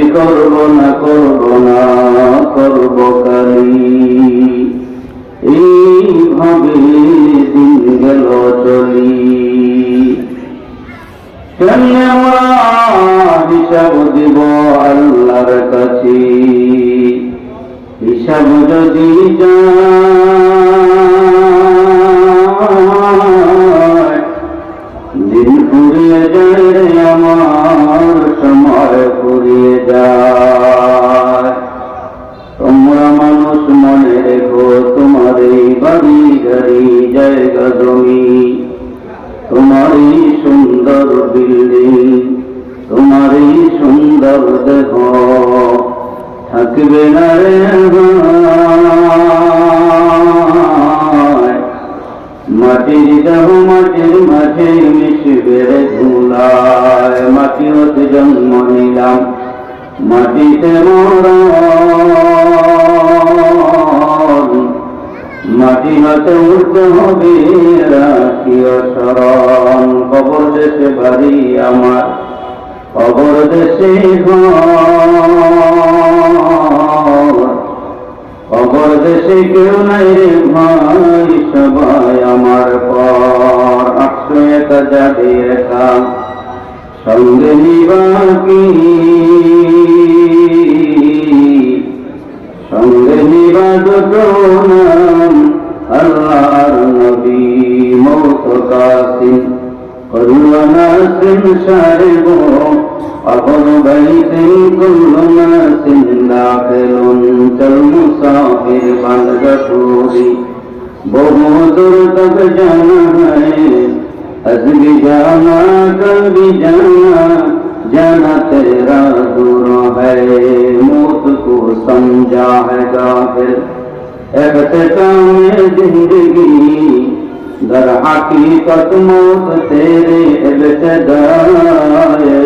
আমি করব না করব কালি। এইভাবে দিন গেল চলি। কেমনে আমরা হিসাব দিব আল্লাহর কাছে? হিসাব যদি দিন ফুরিয়ে যায় রে আমার, সময় ফুরিয়ে যায়। তোমরা মানুষ মনে রেখো, তোমার এই বাড়ি গাড়ি জায়গা জমি, তোমার এই সুন্দর বিল্ডিং, তোমার এই সুন্দর দেহ থাকবে না রে ভাই। মাটির দেহ মাটির মাঝে মিশবে রে ধুলায়। মাটি হতে জন্ম নিলাম, মাটিতে মরণ, মাটি হাতে উঠতে হবে রাখিও শরণ। কবর দেশে বাড়ি আমার, কবর দেশে ঘর, কবর দেশে কেউ নাই রে ভাই, সবাই আমার পর। 801 যাবে একা, সঙ্গে নিবা কি? সঙ্গে নিবা দুটো নাম, আল্লাহর নবী মৌত কাসিম, কল্লু নাসিম সাহেব, আবর বাইতিন কুল্লু নাসিম দাখিলুন, চল মুসাফির বালগঠুরি, বহু দূর তক জানা है, आज भी जाना कल भी जाना, जाना तेरा दूर है, मौत को समझा है गाफिल, इख्तिताम जिंदगी दर हकीकत मौत तेरे इब्तिदा है।